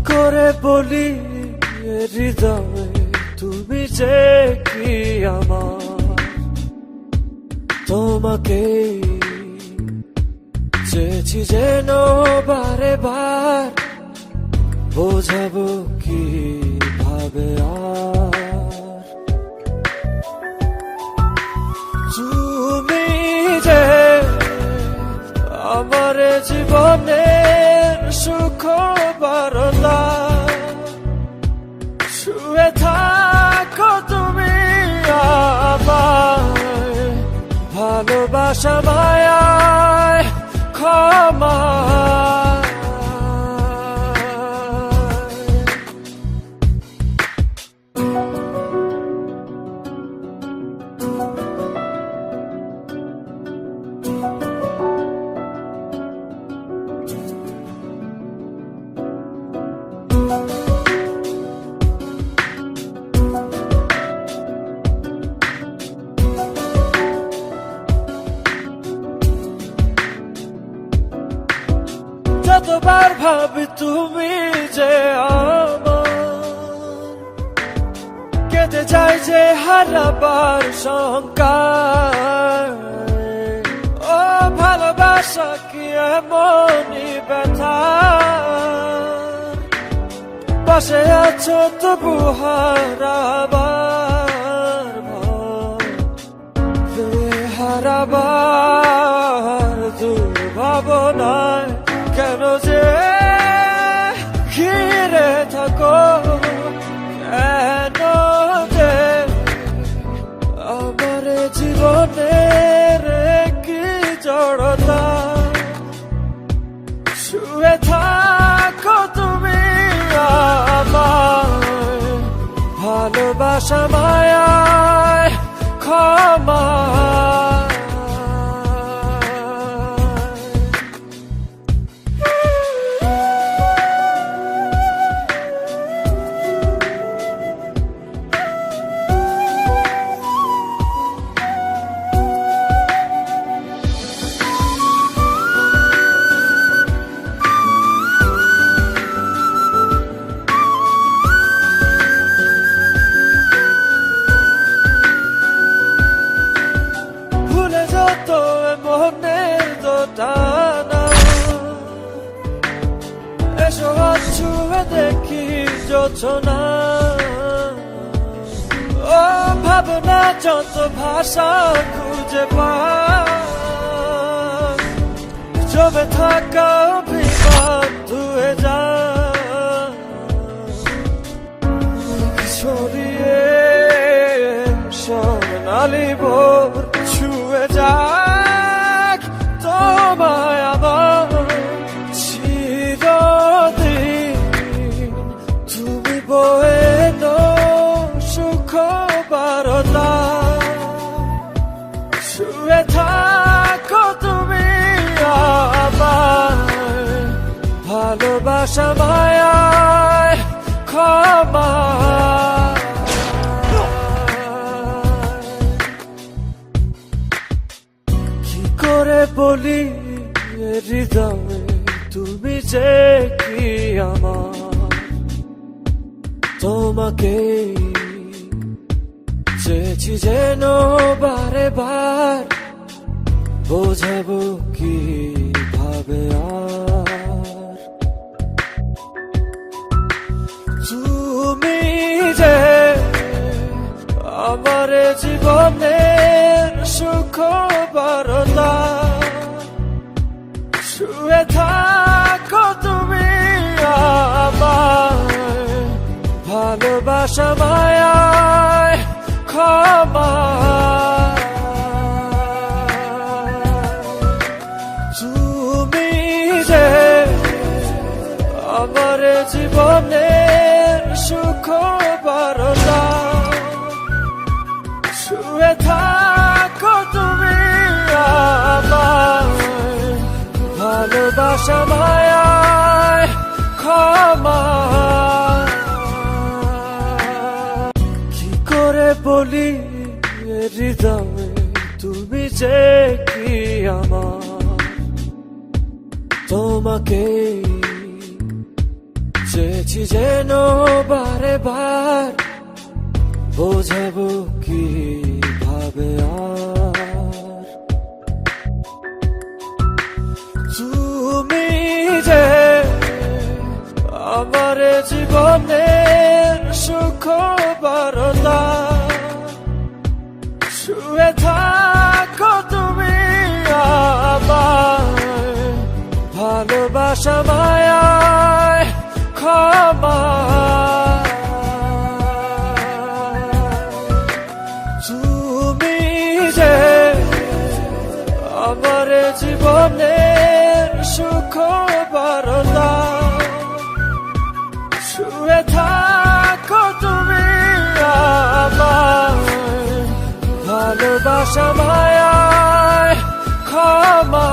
করে বলি হৃদয়ে তুমি যে কি আমার, তোমাকে চেয়েছি যেন বারে বার, বোঝাবো কি ভাবে আর। তুমি যে আমার জীবনের সুখ বারলা, শুয়ে থাকো তুমি আমায়, ভালোবাসা মায়ায় ক্ষমা। যতবার ভাবি তুমি যে আমার, কেটে যায় যে হারাবার শঙ্কা। ও ভালোবাসা কি এমনই ব্যথা, পাশে আছো তবু হারাবার হারাবার দুর্ভাবনায় কেন যে ঘিরে থাকো, কেন যে আমার জীবনের কি জড়তা। শুয়ে থাকো তুমি আমায়, ভালোবাসা মায়ায় ক্ষমা। মনের দোটানা এসো ছুঁয়ে দেখি যোছনা। ও ভাবনা যত ভাষা খুঁজে পায়, জমে থাকা অভিমান ধুয়ে যায়, ছড়িয়ে সোনালি ভোর ছুঁয়ে যাক তোমায় আমার চিরদিন। তুমি বয়ে সুখ বারতা, শুয়ে থাকো তুমি আমায়, ভালোবাসা মায়ায় ক্ষমা। করে বলি হৃদয়ে তুমি যে কি আমার, তোমাকে চেয়েছি যেন বারে বার, বোঝাবো কি ভাবে আর। তুমি যে আমার জীবনের সুখ বারলা, শুয়ে থাকো তুমি আমায়, ভালোবাসা মায়ায় ক্ষমা। তুমি যে আমার জীবনের সুখ বারলা, শুয়ে থাকো তুমি আমায়, ভালোবাসা মায়ায় ক্ষমা। কি করে বলি হৃদয়ে তুমি যে কি আমার, তোমাকে ভেবেছি যেন বারে বার বোঝাবো কি ভাবে আর তুমি যে আমার জীবনের সুখ বারতা শুয়ে থাকো তুমি আমার ভালোবাসা মায়ায় ক্ষমা তুমি যে আমার জীবনের সুখ বারতা শুয়ে থাকো তুমি আমার ভালোবাসা মায়ায় ক্ষমা